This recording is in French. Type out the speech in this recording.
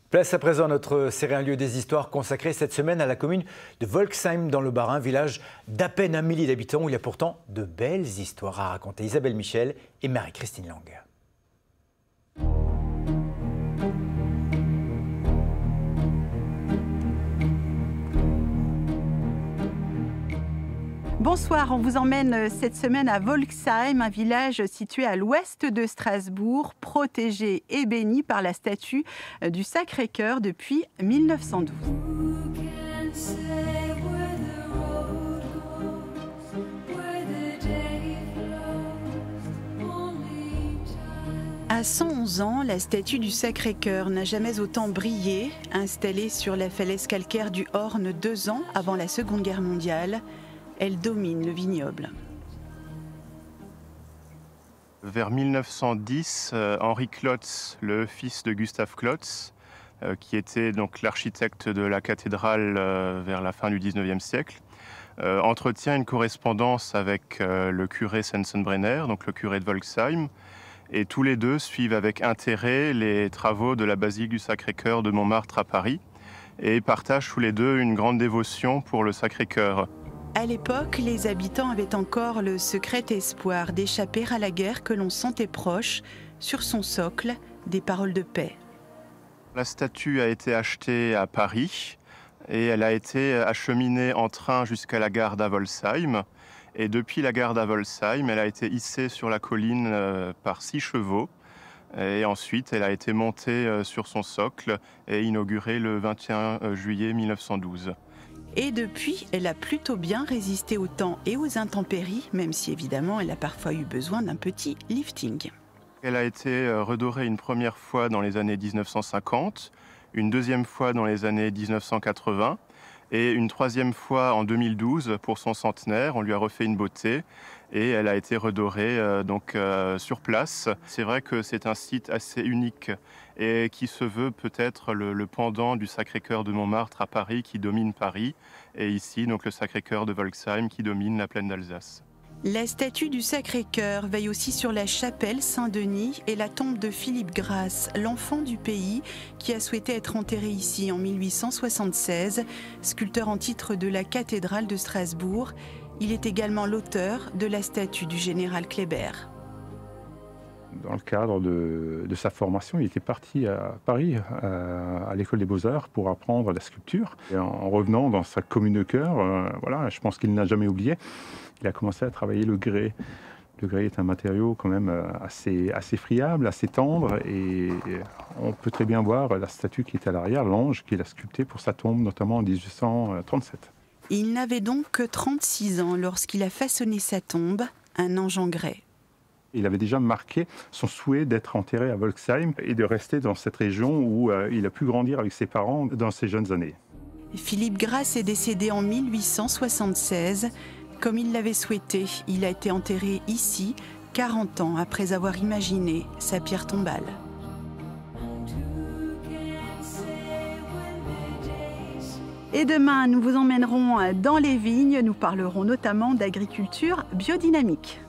Place à présent à notre série Un lieu des histoires consacrée cette semaine à la commune de Volxheim dans le Bas-Rhin, village d'à peine 1 millier d'habitants où il y a pourtant de belles histoires à raconter. Isabelle Michel et Marie-Christine Lang. Bonsoir, on vous emmène cette semaine à Volxheim, un village situé à l'ouest de Strasbourg, protégé et béni par la statue du Sacré-Cœur depuis 1912. À 111 ans, la statue du Sacré-Cœur n'a jamais autant brillé. Installée sur la falaise calcaire du Horn 2 ans avant la Seconde Guerre mondiale, elle domine le vignoble. Vers 1910, Henri Klotz, le fils de Gustav Klotz, qui était donc l'architecte de la cathédrale vers la fin du XIXe siècle, entretient une correspondance avec le curé Sensenbrenner, donc le curé de Volxheim, et tous les deux suivent avec intérêt les travaux de la basilique du Sacré-Cœur de Montmartre à Paris et partagent tous les deux une grande dévotion pour le Sacré-Cœur. À l'époque, les habitants avaient encore le secret espoir d'échapper à la guerre que l'on sentait proche. Sur son socle, des paroles de paix. La statue a été achetée à Paris et elle a été acheminée en train jusqu'à la gare d'Avolsheim. Et depuis la gare d'Avolsheim, elle a été hissée sur la colline par 6 chevaux. Et ensuite, elle a été montée sur son socle et inaugurée le 21 juillet 1912. Et depuis, elle a plutôt bien résisté au temps et aux intempéries, même si évidemment elle a parfois eu besoin d'un petit lifting. Elle a été redorée une première fois dans les années 1950, une deuxième fois dans les années 1980 et une troisième fois en 2012 pour son centenaire. On lui a refait une beauté et elle a été redorée sur place. C'est vrai que c'est un site assez unique et qui se veut peut-être le pendant du Sacré-Cœur de Montmartre à Paris qui domine Paris et ici donc le Sacré-Cœur de Volxheim qui domine la plaine d'Alsace. La statue du Sacré-Cœur veille aussi sur la chapelle Saint-Denis et la tombe de Philippe Grasse, l'enfant du pays qui a souhaité être enterré ici en 1876, sculpteur en titre de la cathédrale de Strasbourg. Il est également l'auteur de la statue du général Kléber. Dans le cadre de sa formation, il était parti à Paris, à l'école des Beaux-Arts, pour apprendre la sculpture. Et en revenant dans sa commune de cœur, je pense qu'il n'a jamais oublié, il a commencé à travailler le grès. Le grès est un matériau quand même assez friable, assez tendre, et on peut très bien voir la statue qui est à l'arrière, l'ange qu'il a sculpté pour sa tombe, notamment en 1837. Il n'avait donc que 36 ans lorsqu'il a façonné sa tombe, un ange en grès. Il avait déjà marqué son souhait d'être enterré à Volxheim et de rester dans cette région où il a pu grandir avec ses parents dans ses jeunes années. Philippe Grasse est décédé en 1876. Comme il l'avait souhaité, il a été enterré ici, 40 ans après avoir imaginé sa pierre tombale. Et demain, nous vous emmènerons dans les vignes. Nous parlerons notamment d'agriculture biodynamique.